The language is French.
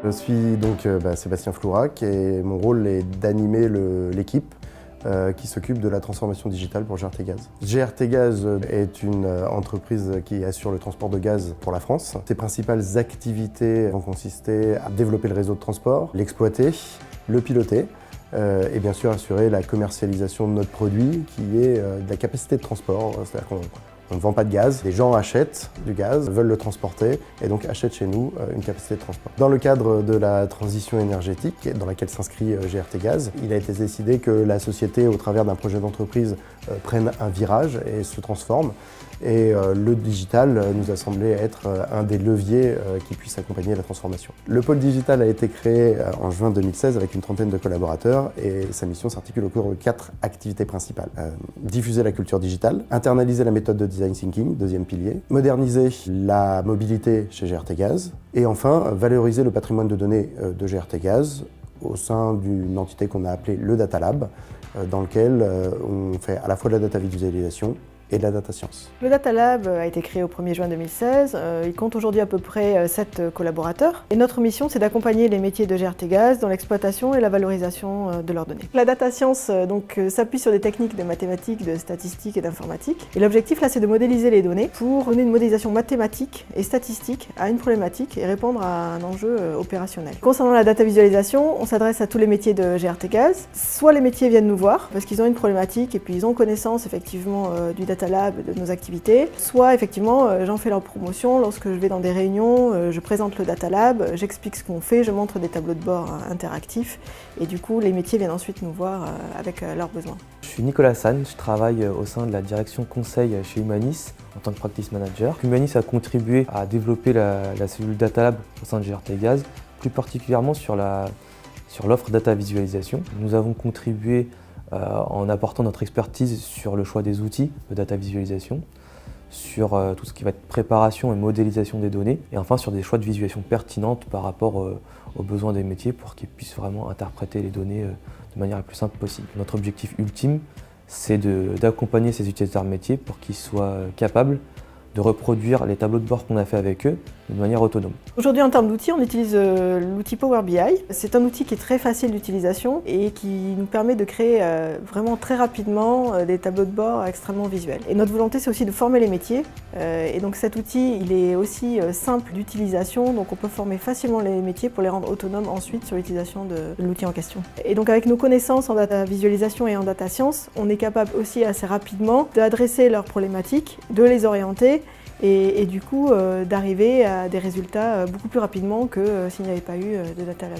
Je suis donc Sébastien Flourac et mon rôle est d'animer l'équipe qui s'occupe de la transformation digitale pour GRT Gaz. GRT Gaz est une entreprise qui assure le transport de gaz pour la France. Ses principales activités vont consister à développer le réseau de transport, l'exploiter, le piloter et bien sûr assurer la commercialisation de notre produit qui est de la capacité de transport, c'est-à-dire qu'on ne vend pas de gaz, les gens achètent du gaz, veulent le transporter et donc achètent chez nous une capacité de transport. Dans le cadre de la transition énergétique dans laquelle s'inscrit GRT Gaz, il a été décidé que la société, au travers d'un projet d'entreprise, prenne un virage et se transforme. Et le digital nous a semblé être un des leviers qui puisse accompagner la transformation. Le pôle digital a été créé en juin 2016 avec une trentaine de collaborateurs et sa mission s'articule autour de 4 activités principales. Diffuser la culture digitale, internaliser la méthode de design thinking, deuxième pilier, moderniser la mobilité chez GRT Gaz et enfin valoriser le patrimoine de données de GRT Gaz au sein d'une entité qu'on a appelée le Data Lab, dans lequel on fait à la fois de la data visualisation et de la data science. Le Data Lab a été créé au 1er juin 2016. Il compte aujourd'hui à peu près 7 collaborateurs. Et notre mission, c'est d'accompagner les métiers de GRT Gaz dans l'exploitation et la valorisation de leurs données. La data science s'appuie sur des techniques de mathématiques, de statistiques et d'informatique. Et l'objectif là, c'est de modéliser les données pour donner une modélisation mathématique et statistique à une problématique et répondre à un enjeu opérationnel. Concernant la data visualisation, on s'adresse à tous les métiers de GRT Gaz. Soit les métiers viennent nous voir parce qu'ils ont une problématique et puis ils ont connaissance effectivement du Data Lab, de nos activités, soit effectivement j'en fais leur promotion lorsque je vais dans des réunions, je présente le Data Lab, j'explique ce qu'on fait, je montre des tableaux de bord interactifs et du coup les métiers viennent ensuite nous voir avec leurs besoins. Je suis Nicolas San, je travaille au sein de la direction conseil chez Humanis en tant que practice manager. Humanis a contribué à développer la cellule Data Lab au sein de GRT Gaz, plus particulièrement sur l'offre data visualisation. Nous avons contribué en apportant notre expertise sur le choix des outils de data visualisation, sur tout ce qui va être préparation et modélisation des données, et enfin sur des choix de visualisation pertinentes par rapport aux besoins des métiers pour qu'ils puissent vraiment interpréter les données de manière la plus simple possible. Notre objectif ultime, c'est d'accompagner ces utilisateurs métiers pour qu'ils soient capables de reproduire les tableaux de bord qu'on a fait avec eux de manière autonome. Aujourd'hui, en termes d'outils, on utilise l'outil Power BI. C'est un outil qui est très facile d'utilisation et qui nous permet de créer vraiment très rapidement des tableaux de bord extrêmement visuels. Et notre volonté, c'est aussi de former les métiers. Et donc cet outil, il est aussi simple d'utilisation, donc on peut former facilement les métiers pour les rendre autonomes ensuite sur l'utilisation de l'outil en question. Et donc avec nos connaissances en data visualisation et en data science, on est capable aussi assez rapidement d'adresser leurs problématiques, de les orienter et du coup d'arriver à des résultats beaucoup plus rapidement que s'il n'y avait pas eu de Data Lab.